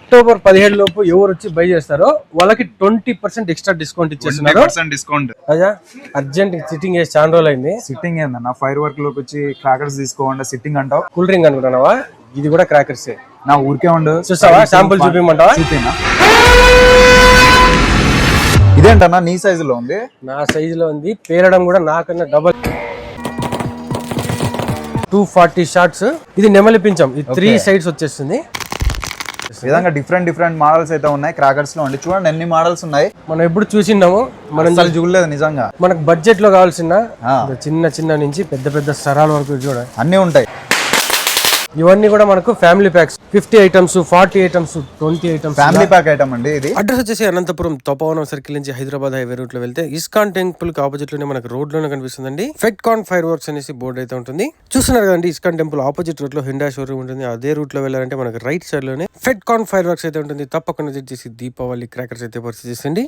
October 17 లోపు ఎవరు వచ్చి బై చేస్తారో వాళ్ళకి 20% ఎక్స్ట్రా డిస్కౌంట్ ఇచ్చేస్తున్నారు. డిస్కౌంట్ అజా అర్జెంట్ సిట్టింగ్ చేసి చాలా రోజులు అయింది. సిట్టింగ్ ఏందన్న ఫైర్ వర్క్ లోకి వచ్చి క్రాకర్స్ తీసుకోకుండా సిట్టింగ్ అంటావు. కూల్ డ్రింక్ అనుకుంటున్నావా? ఇది కూడా క్రాకర్స్. నా ఊరికే ఉండు. చూస్తావా? శాంపుల్ చూపించమంటావా? చూపినా. ఇదేంటన్నా నీ సైజు లో ఉంది? నా సైజు లో ఉంది. పేరడం కూడా నాకన్నా డబల్. 240 షార్ట్స్. ఇది నెమలి పించం. ఇది 3 సైడ్స్ వచ్చేస్తుంది. విధంగా డిఫరెంట్ మోడల్స్ అయితే ఉన్నాయి క్రాకర్స్ లో. అండి చూడండి ఎన్ని మోడల్స్ ఉన్నాయి. మనం ఎప్పుడు చూసినాము, మనం చూడలేదు నిజంగా. మనకు బడ్జెట్ లో కావాల్సిన చిన్న నుంచి పెద్ద సరాల వరకు చూడండి అన్ని ఉంటాయి. ఇవన్నీ కూడా మనకు family packs. 50 items, 40 items, 20 items family pack item అండి ఇది. అడ్రస్ వచ్చేసి అనంతపురం తపోవనం సర్కిల్ నుంచి హైదరాబాద్ హైవే రూట్ లో వెళ్తే ఇస్కాన్ టెంపుల్ కి ఆపోజిట్ లోనే మనకు రోడ్ లోనే కనిపిస్తుందండి. ఫెడ్కాన్ ఫైర్ వర్క్స్ అనేసి బోర్డు అయితే ఉంటుంది. చూస్తున్నారు కదండి, ఇస్కాన్ టెంపుల్ ఆపోజిట్ రూట్ లో హిండా షోరూమ్ ఉంటుంది. అదే రూట్ లో వెళ్ళాలంటే మనకు రైట్ సైడ్ లోనే ఫెడ్కాన్ ఫైర్ వర్క్స్ అయితే ఉంటుంది. తప్పకుండా చేసి దీపావళి క్రాకర్స్ అయితే పర్చేస్ చేయండి.